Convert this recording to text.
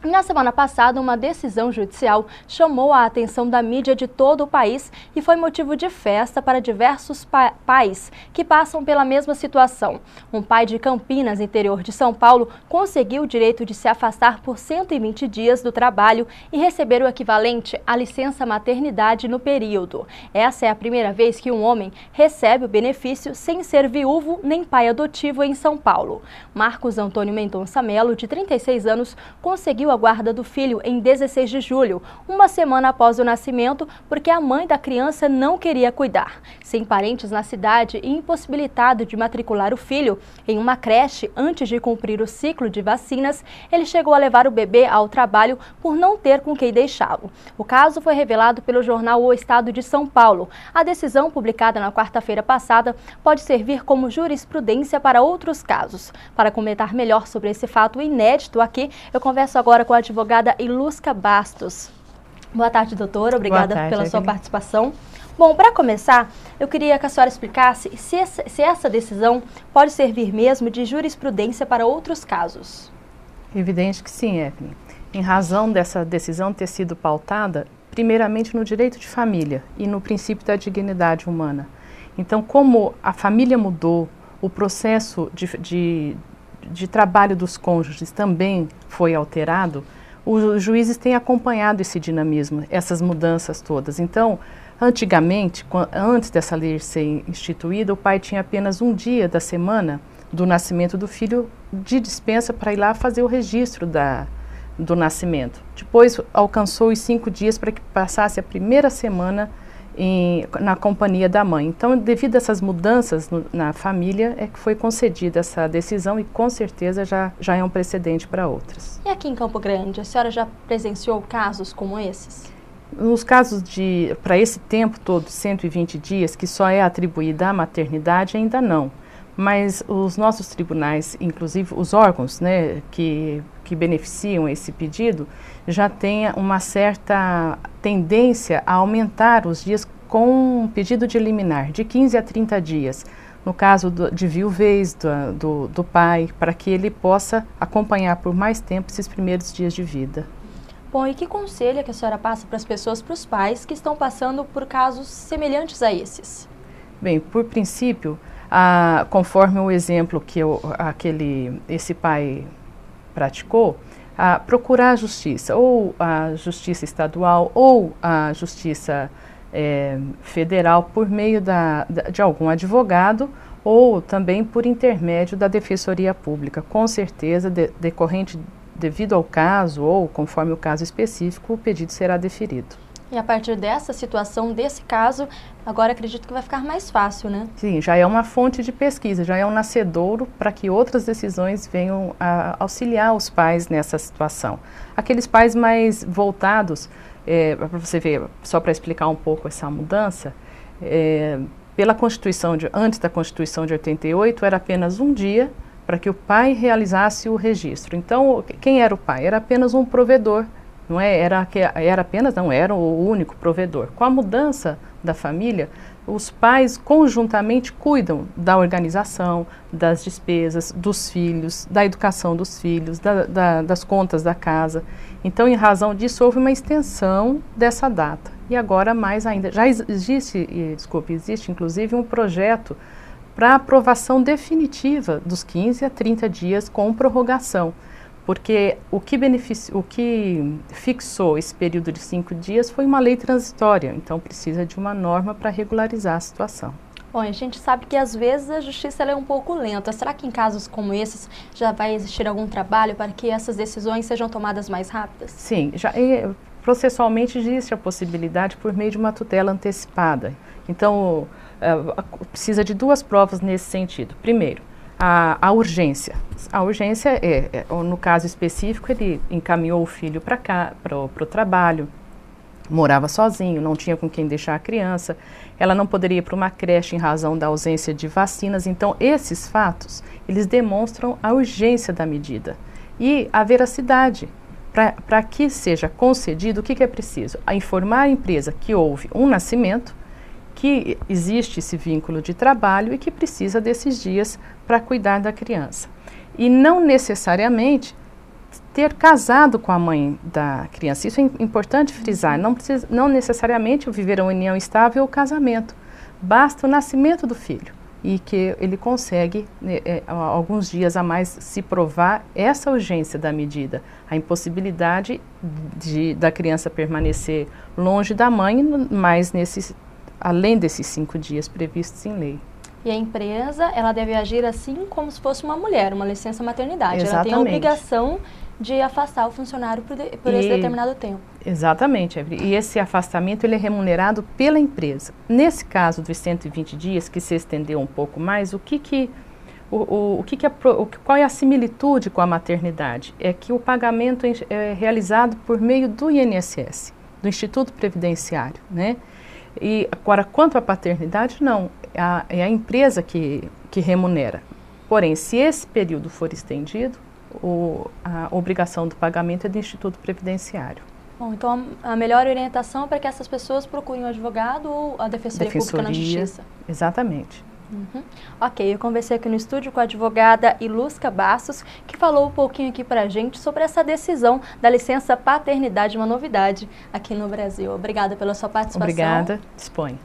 Na semana passada, uma decisão judicial chamou a atenção da mídia de todo o país e foi motivo de festa para diversos pais que passam pela mesma situação. Um pai de Campinas, interior de São Paulo, conseguiu o direito de se afastar por 120 dias do trabalho e receber o equivalente à licença maternidade no período. Essa é a primeira vez que um homem recebe o benefício sem ser viúvo nem pai adotivo em São Paulo. Marcos Antônio Mendonça Melo, de 36 anos, conseguiu a guarda do filho em 16 de julho, uma semana após o nascimento, porque a mãe da criança não queria cuidar. Sem parentes na cidade e impossibilitado de matricular o filho em uma creche antes de cumprir o ciclo de vacinas, ele chegou a levar o bebê ao trabalho por não ter com quem deixá-lo. O caso foi revelado pelo jornal O Estado de São Paulo. A decisão, publicada na quarta-feira passada, pode servir como jurisprudência para outros casos. Para comentar melhor sobre esse fato inédito aqui, eu converso agora com a advogada Ilusca Bastos. Boa tarde, doutora. Obrigada pela sua participação. Bom, para começar, eu queria que a senhora explicasse se essa decisão pode servir mesmo de jurisprudência para outros casos. Evidente que sim, Evelyn. Em razão dessa decisão ter sido pautada, primeiramente no direito de família e no princípio da dignidade humana. Então, como a família mudou, o processo de trabalho dos cônjuges também foi alterado, os juízes têm acompanhado esse dinamismo, essas mudanças todas. Então, antigamente, antes dessa lei ser instituída, o pai tinha apenas um dia da semana do nascimento do filho de dispensa para ir lá fazer o registro do nascimento. Depois alcançou os 5 dias para que passasse a primeira semana na companhia da mãe. Então, devido a essas mudanças na família, é que foi concedida essa decisão e com certeza já é um precedente para outras. E aqui em Campo Grande, a senhora já presenciou casos como esses? Nos casos para esse tempo todo, 120 dias, que só é atribuída à maternidade, ainda não. Mas os nossos tribunais, inclusive os órgãos, né, que beneficiam esse pedido, já têm uma certa tendência a aumentar os dias com um pedido de liminar, de 15 a 30 dias, no caso de viuvez do pai, para que ele possa acompanhar por mais tempo esses primeiros dias de vida. Bom, e que conselho que a senhora passa para as pessoas, para os pais que estão passando por casos semelhantes a esses? Bem, por princípio, conforme o exemplo que esse pai praticou, procurar a justiça, ou a justiça estadual ou a justiça federal por meio de algum advogado ou também por intermédio da Defensoria Pública. Com certeza, devido ao caso ou conforme o caso específico, o pedido será deferido. E a partir dessa situação, desse caso, agora acredito que vai ficar mais fácil, né? Sim, já é uma fonte de pesquisa, já é um nascedouro para que outras decisões venham a auxiliar os pais nessa situação. Aqueles pais mais voltados, para você ver, só para explicar um pouco essa mudança, pela Constituição, antes da Constituição de 88, era apenas um dia para que o pai realizasse o registro. Então, quem era o pai? Era apenas um provedor. Não era o único provedor. Com a mudança da família, os pais conjuntamente cuidam da organização, das despesas, dos filhos, da educação dos filhos, das contas da casa. Então, em razão disso, houve uma extensão dessa data. E agora mais ainda. Já existe inclusive um projeto para aprovação definitiva dos 15 a 30 dias com prorrogação. Porque o que fixou esse período de 5 dias foi uma lei transitória, então precisa de uma norma para regularizar a situação. Bom, a gente sabe que às vezes a justiça é um pouco lenta. Será que em casos como esses já vai existir algum trabalho para que essas decisões sejam tomadas mais rápidas? Sim, processualmente existe a possibilidade por meio de uma tutela antecipada. Então, precisa de 2 provas nesse sentido. Primeiro, a urgência. A urgência no caso específico, ele encaminhou o filho para o trabalho, morava sozinho, não tinha com quem deixar a criança, ela não poderia ir para uma creche em razão da ausência de vacinas. Então, esses fatos, eles demonstram a urgência da medida e a veracidade. Para que seja concedido, o que é preciso? Informar a empresa que houve um nascimento, que existe esse vínculo de trabalho e que precisa desses dias para cuidar da criança. E não necessariamente ter casado com a mãe da criança. Isso é importante frisar, não necessariamente viver a união estável ou o casamento, basta o nascimento do filho e que ele consegue, alguns dias a mais, se provar essa urgência da medida, a impossibilidade da criança permanecer longe da mãe, mas além desses 5 dias previstos em lei. E a empresa, ela deve agir assim como se fosse uma mulher, uma licença maternidade. Exatamente. Ela tem a obrigação de afastar o funcionário por esse determinado tempo. Exatamente, e esse afastamento ele é remunerado pela empresa. Nesse caso dos 120 dias, que se estendeu um pouco mais, qual é a similitude com a maternidade? É que o pagamento é realizado por meio do INSS, do Instituto Previdenciário, né? E agora, quanto à paternidade, não, é a empresa que remunera. Porém, se esse período for estendido, a obrigação do pagamento é do Instituto Previdenciário. Bom, então a melhor orientação é para que essas pessoas procurem um advogado ou a Defensoria Pública na Justiça. Exatamente. Uhum. Ok, eu conversei aqui no estúdio com a advogada Ilusca Bastos, que falou um pouquinho aqui para a gente sobre essa decisão da licença paternidade, uma novidade aqui no Brasil. Obrigada pela sua participação. Obrigada, disponho.